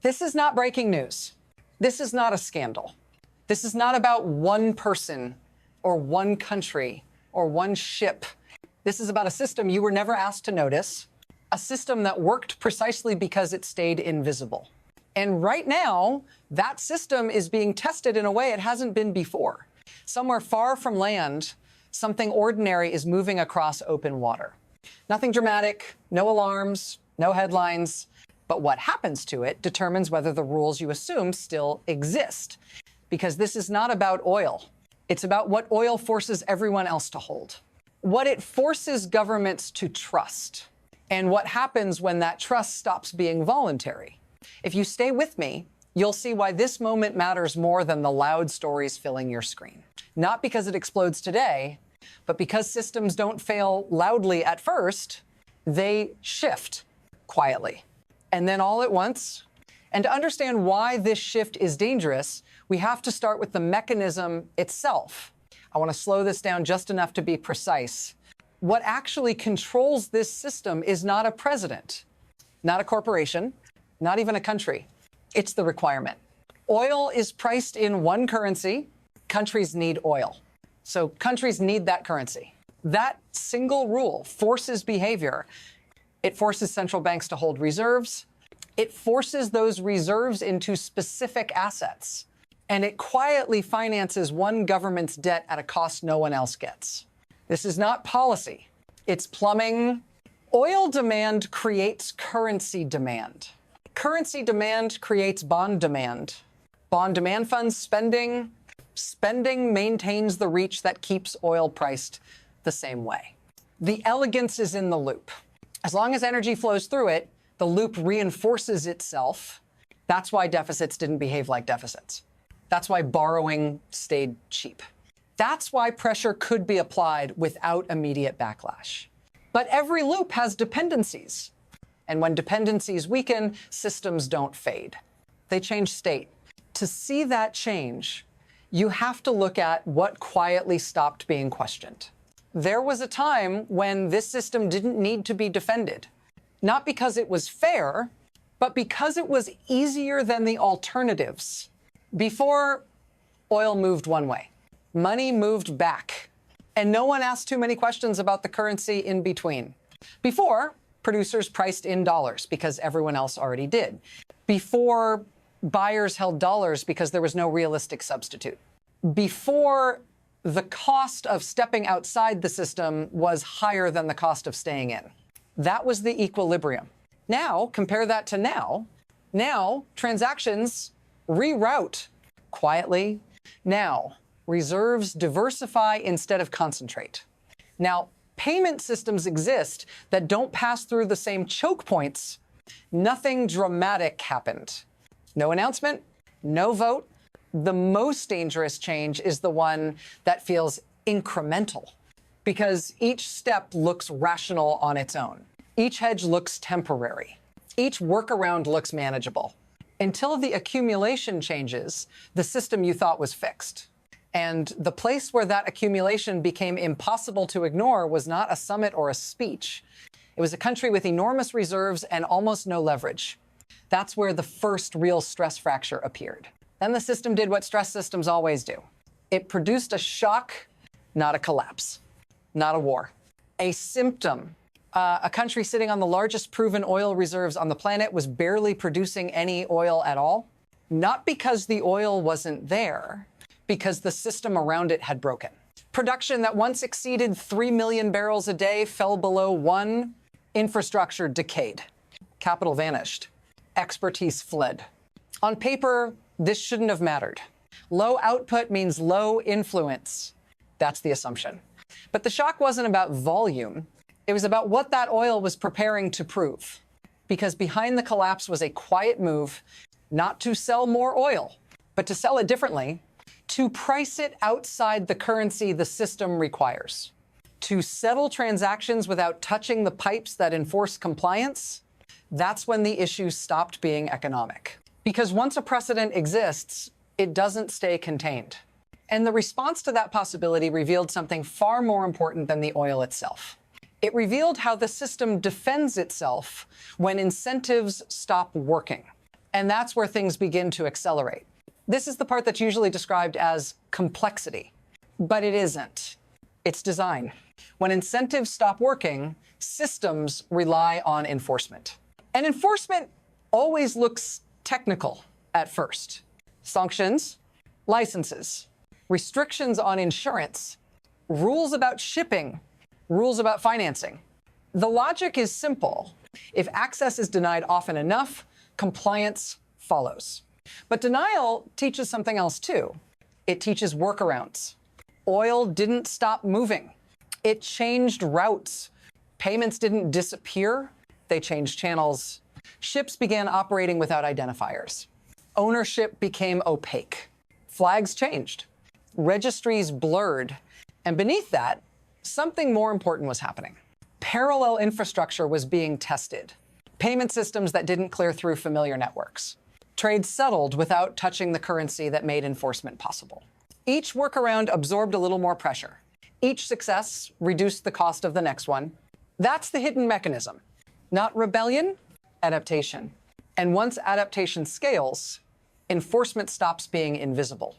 This is not breaking news. This is not a scandal. This is not about one person or one country or one ship. This is about a system you were never asked to notice, a system that worked precisely because it stayed invisible. And right now, that system is being tested in a way it hasn't been before. Somewhere far from land, something ordinary is moving across open water. Nothing dramatic, no alarms, no headlines, but what happens to it determines whether the rules you assume still exist. Because this is not about oil. It's about what oil forces everyone else to hold, what it forces governments to trust, and what happens when that trust stops being voluntary. If you stay with me, you'll see why this moment matters more than the loud stories filling your screen. Not because it explodes today, but because systems don't fail loudly at first, they shift quietly. And then all at once. And to understand why this shift is dangerous, we have to start with the mechanism itself. I want to slow this down just enough to be precise. What actually controls this system is not a president, not a corporation, not even a country. It's the requirement. Oil is priced in one currency. Countries need oil. So countries need that currency. That single rule forces behavior. It forces central banks to hold reserves. It forces those reserves into specific assets. And it quietly finances one government's debt at a cost no one else gets. This is not policy. It's plumbing. Oil demand creates currency demand. Currency demand creates bond demand. Bond demand funds spending. Spending maintains the reach that keeps oil priced the same way. The elegance is in the loop. As long as energy flows through it, the loop reinforces itself. That's why deficits didn't behave like deficits. That's why borrowing stayed cheap. That's why pressure could be applied without immediate backlash. But every loop has dependencies. And when dependencies weaken, systems don't fade. They change state. To see that change, you have to look at what quietly stopped being questioned. There was a time when this system didn't need to be defended, not because it was fair, but because it was easier than the alternatives. Before, oil moved one way. Money moved back. And no one asked too many questions about the currency in between. Before, producers priced in dollars because everyone else already did. Before, buyers held dollars because there was no realistic substitute. Before, the cost of stepping outside the system was higher than the cost of staying in. That was the equilibrium. Now, compare that to now. Now, transactions reroute quietly. Now, reserves diversify instead of concentrate. Now, payment systems exist that don't pass through the same choke points. Nothing dramatic happened. No announcement, no vote. The most dangerous change is the one that feels incremental, because each step looks rational on its own. Each hedge looks temporary. Each workaround looks manageable. Until the accumulation changes, the system you thought was fixed. And the place where that accumulation became impossible to ignore was not a summit or a speech. It was a country with enormous reserves and almost no leverage. That's where the first real stress fracture appeared. Then the system did what stress systems always do. It produced a shock, not a collapse, not a war. A symptom. A country sitting on the largest proven oil reserves on the planet was barely producing any oil at all. Not because the oil wasn't there, because the system around it had broken. Production that once exceeded 3 million barrels a day fell below 1. Infrastructure decayed. Capital vanished. Expertise fled. On paper, this shouldn't have mattered. Low output means low influence. That's the assumption. But the shock wasn't about volume. It was about what that oil was preparing to prove. Because behind the collapse was a quiet move, not to sell more oil, but to sell it differently, to price it outside the currency the system requires, to settle transactions without touching the pipes that enforce compliance. That's when the issue stopped being economic. Because once a precedent exists, it doesn't stay contained. And the response to that possibility revealed something far more important than the oil itself. It revealed how the system defends itself when incentives stop working. And that's where things begin to accelerate. This is the part that's usually described as complexity, but it isn't. It's design. When incentives stop working, systems rely on enforcement. And enforcement always looks technical at first. Sanctions, licenses, restrictions on insurance, rules about shipping, rules about financing. The logic is simple. If access is denied often enough, compliance follows. But denial teaches something else too. It teaches workarounds. Oil didn't stop moving. It changed routes. Payments didn't disappear. They changed channels. Ships began operating without identifiers. Ownership became opaque. Flags changed. Registries blurred. And beneath that, something more important was happening. Parallel infrastructure was being tested. Payment systems that didn't clear through familiar networks. Trade settled without touching the currency that made enforcement possible. Each workaround absorbed a little more pressure. Each success reduced the cost of the next one. That's the hidden mechanism. Not rebellion, adaptation. And once adaptation scales, enforcement stops being invisible.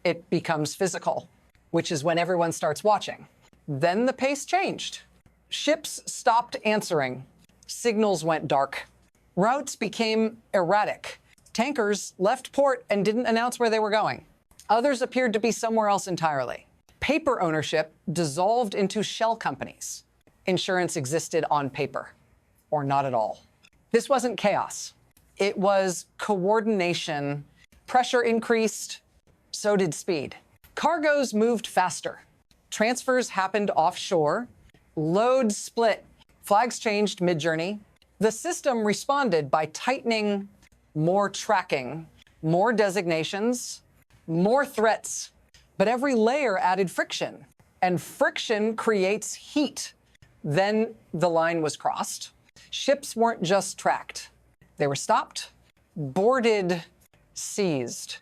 It becomes physical, which is when everyone starts watching. Then the pace changed. Ships stopped answering. Signals went dark. Routes became erratic. Tankers left port and didn't announce where they were going. Others appeared to be somewhere else entirely. Paper ownership dissolved into shell companies. Insurance existed on paper, or not at all. This wasn't chaos. It was coordination. Pressure increased, so did speed. Cargoes moved faster. Transfers happened offshore. Loads split. Flags changed mid-journey. The system responded by tightening, more tracking, more designations, more threats. But every layer added friction, and friction creates heat. Then the line was crossed. Ships weren't just tracked. They were stopped, boarded, seized.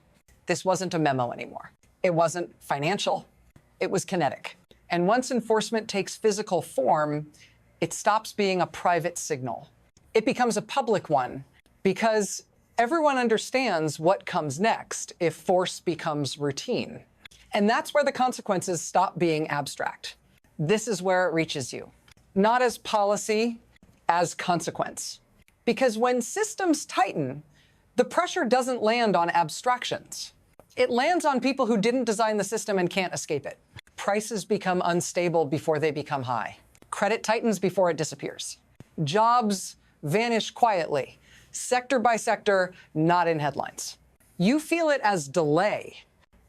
This wasn't a memo anymore. It wasn't financial. It was kinetic. And once enforcement takes physical form, it stops being a private signal. It becomes a public one because everyone understands what comes next if force becomes routine. And that's where the consequences stop being abstract. This is where it reaches you. Not as policy, as consequence. Because when systems tighten, the pressure doesn't land on abstractions. It lands on people who didn't design the system and can't escape it. Prices become unstable before they become high. Credit tightens before it disappears. Jobs vanish quietly, sector by sector, not in headlines. You feel it as delay,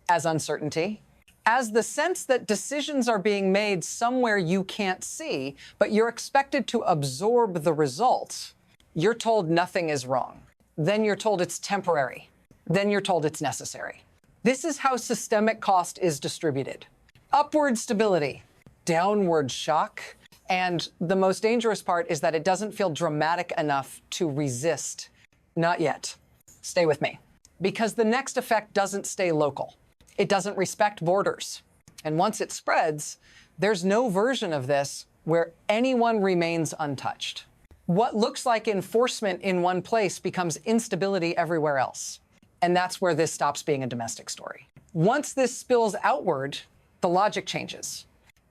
as uncertainty, as the sense that decisions are being made somewhere you can't see, but you're expected to absorb the results. You're told nothing is wrong. Then you're told it's temporary. Then you're told it's necessary. This is how systemic cost is distributed. Upward stability, downward shock, and the most dangerous part is that it doesn't feel dramatic enough to resist. Not yet. Stay with me. Because the next effect doesn't stay local. It doesn't respect borders. And once it spreads, there's no version of this where anyone remains untouched. What looks like enforcement in one place becomes instability everywhere else. And that's where this stops being a domestic story. Once this spills outward, the logic changes.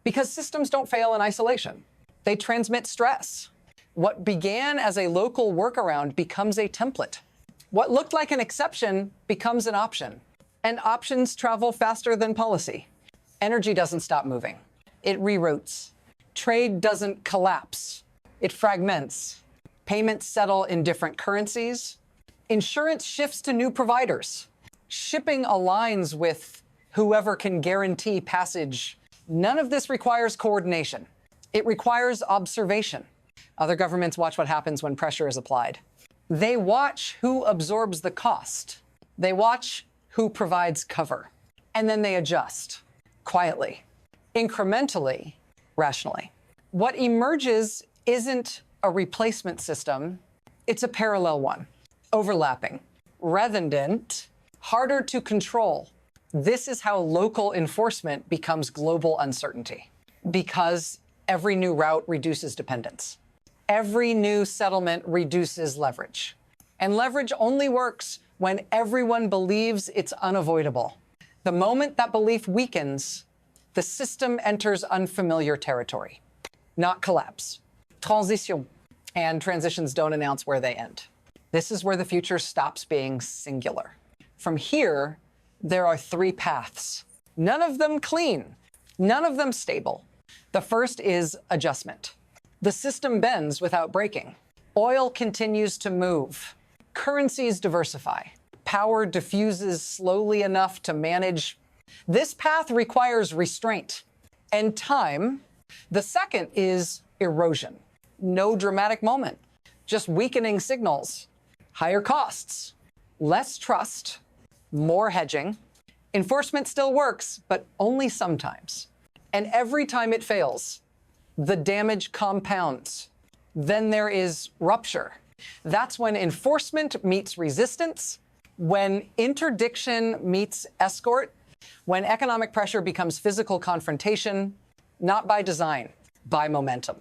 Because systems don't fail in isolation. They transmit stress. What began as a local workaround becomes a template. What looked like an exception becomes an option. And options travel faster than policy. Energy doesn't stop moving. It reroutes. Trade doesn't collapse. It fragments. Payments settle in different currencies. Insurance shifts to new providers. Shipping aligns with whoever can guarantee passage. None of this requires coordination. It requires observation. Other governments watch what happens when pressure is applied. They watch who absorbs the cost. They watch who provides cover. And then they adjust quietly, incrementally, rationally. What emerges isn't a replacement system. It's a parallel one, overlapping, redundant, harder to control. This is how local enforcement becomes global uncertainty, because every new route reduces dependence. Every new settlement reduces leverage. And leverage only works when everyone believes it's unavoidable. The moment that belief weakens, the system enters unfamiliar territory, not collapse. Transition. And transitions don't announce where they end. This is where the future stops being singular. From here, there are three paths. None of them clean, none of them stable. The first is adjustment. The system bends without breaking. Oil continues to move. Currencies diversify. Power diffuses slowly enough to manage. This path requires restraint and time. The second is erosion. No dramatic moment, just weakening signals, higher costs, less trust, more hedging. Enforcement still works, but only sometimes. And every time it fails, the damage compounds. Then there is rupture. That's when enforcement meets resistance, when interdiction meets escort, when economic pressure becomes physical confrontation, not by design, by momentum.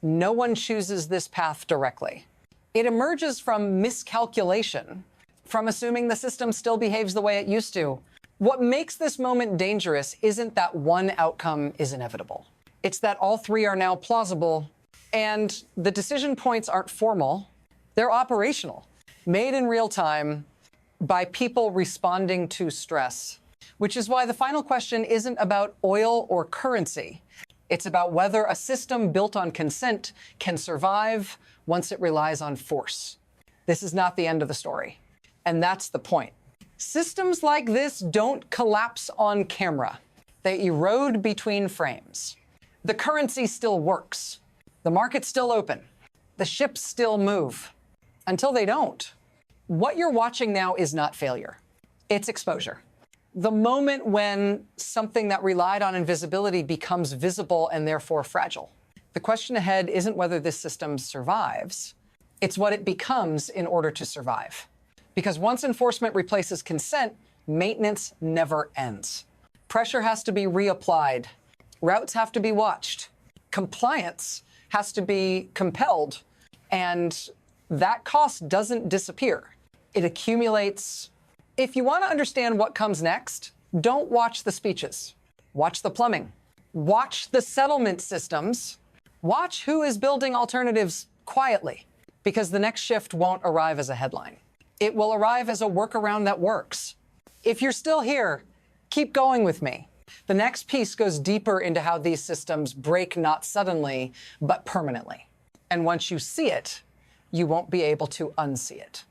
No one chooses this path directly. It emerges from miscalculation, from assuming the system still behaves the way it used to. What makes this moment dangerous isn't that one outcome is inevitable. It's that all three are now plausible, and the decision points aren't formal. They're operational, made in real time by people responding to stress, which is why the final question isn't about oil or currency. It's about whether a system built on consent can survive once it relies on force. This is not the end of the story. And that's the point. Systems like this don't collapse on camera. They erode between frames. The currency still works. The market's still open. The ships still move. Until they don't. What you're watching now is not failure. It's exposure. The moment when something that relied on invisibility becomes visible and therefore fragile. The question ahead isn't whether this system survives. It's what it becomes in order to survive. Because once enforcement replaces consent, maintenance never ends. Pressure has to be reapplied. Routes have to be watched. Compliance has to be compelled. And that cost doesn't disappear. It accumulates. If you want to understand what comes next, don't watch the speeches. Watch the plumbing. Watch the settlement systems. Watch who is building alternatives quietly, because the next shift won't arrive as a headline. It will arrive as a workaround that works. If you're still here, keep going with me. The next piece goes deeper into how these systems break not suddenly, but permanently. And once you see it, you won't be able to unsee it.